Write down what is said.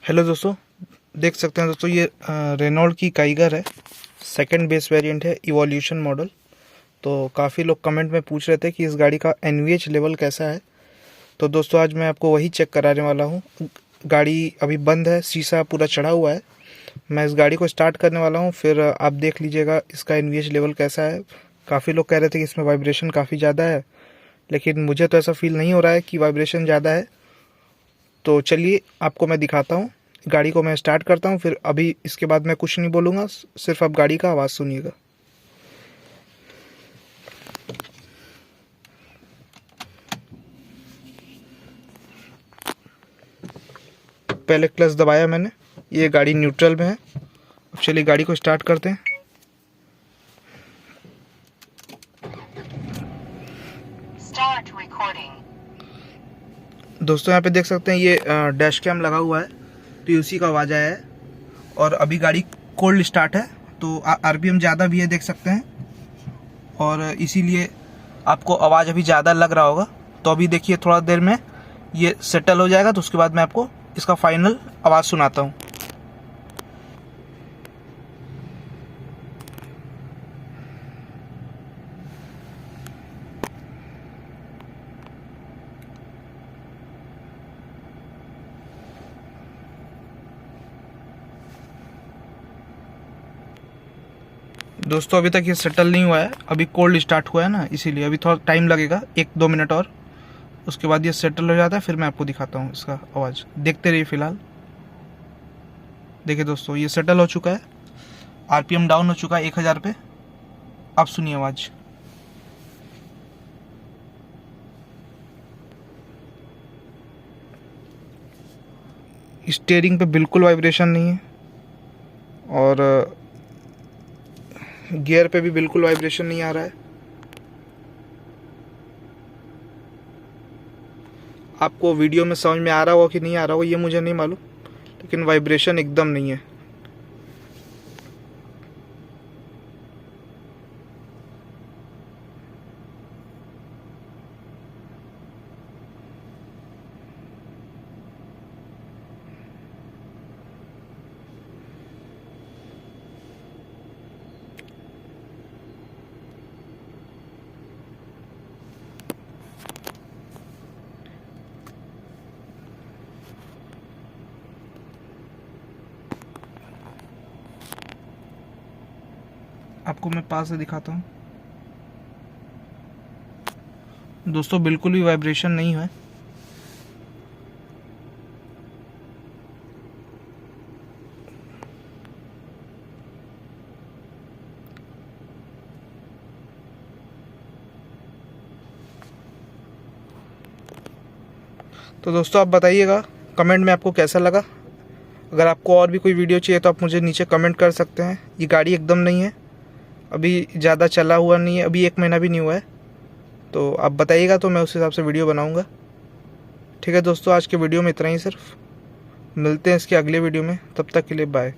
Hello दोस्तों, देख सकते हैं दोस्तों ये रेनॉल्ट की काइगर है। सेकंड बेस वेरिएंट है, इवोल्यूशन मॉडल। तो काफ़ी लोग कमेंट में पूछ रहे थे कि इस गाड़ी का एनवीएच लेवल कैसा है। तो दोस्तों आज मैं आपको वही चेक कराने वाला हूँ। गाड़ी अभी बंद है, शीशा पूरा चढ़ा हुआ है। मैं इस गाड़ी को स्टार्ट करने वाला हूँ, फिर आप देख लीजिएगा इसका एनवीएच लेवल कैसा है। काफ़ी लोग कह रहे थे कि इसमें वाइब्रेशन काफ़ी ज़्यादा है, लेकिन मुझे तो ऐसा फील नहीं हो रहा है कि वाइब्रेशन ज़्यादा है। तो चलिए आपको मैं दिखाता हूँ। गाड़ी को मैं स्टार्ट करता हूँ, फिर अभी इसके बाद मैं कुछ नहीं बोलूँगा, सिर्फ आप गाड़ी का आवाज़ सुनिएगा। पहले क्लच दबाया मैंने, ये गाड़ी न्यूट्रल में है। अब चलिए गाड़ी को स्टार्ट करते हैं। Start recording. दोस्तों यहाँ पे देख सकते हैं ये डैश कैम लगा हुआ है, तो उसी का आवाज़ आया है। और अभी गाड़ी कोल्ड स्टार्ट है, तो आरपीएम ज़्यादा भी है, देख सकते हैं, और इसीलिए आपको आवाज़ अभी ज़्यादा लग रहा होगा। तो अभी देखिए थोड़ा देर में ये सेटल हो जाएगा, तो उसके बाद मैं आपको इसका फाइनल आवाज़ सुनाता हूँ। दोस्तों अभी तक ये सेटल नहीं हुआ है, अभी कोल्ड स्टार्ट हुआ है ना, इसीलिए अभी थोड़ा टाइम लगेगा, 1-2 मिनट और। उसके बाद ये सेटल हो जाता है, फिर मैं आपको दिखाता हूँ इसका आवाज़। देखते रहिए फिलहाल। देखिए दोस्तों ये सेटल हो चुका है, आरपीएम डाउन हो चुका है 1000 पे। आप सुनिए आवाज़। स्टीयरिंग पे बिल्कुल वाइब्रेशन नहीं है, और गियर पे भी बिल्कुल वाइब्रेशन नहीं आ रहा है। आपको वीडियो में समझ में आ रहा होगा कि नहीं आ रहा होगा ये मुझे नहीं मालूम, लेकिन वाइब्रेशन एकदम नहीं है। आपको मैं पास से दिखाता हूँ। दोस्तों बिल्कुल भी वाइब्रेशन नहीं है। तो दोस्तों आप बताइएगा कमेंट में आपको कैसा लगा। अगर आपको और भी कोई वीडियो चाहिए तो आप मुझे नीचे कमेंट कर सकते हैं। ये गाड़ी एकदम नहीं है, अभी ज़्यादा चला हुआ नहीं है, अभी 1 महीना भी नहीं हुआ है। तो आप बताइएगा तो मैं उस हिसाब से वीडियो बनाऊंगा। ठीक है दोस्तों, आज के वीडियो में इतना ही सिर्फ। मिलते हैं इसके अगले वीडियो में, तब तक के लिए बाय।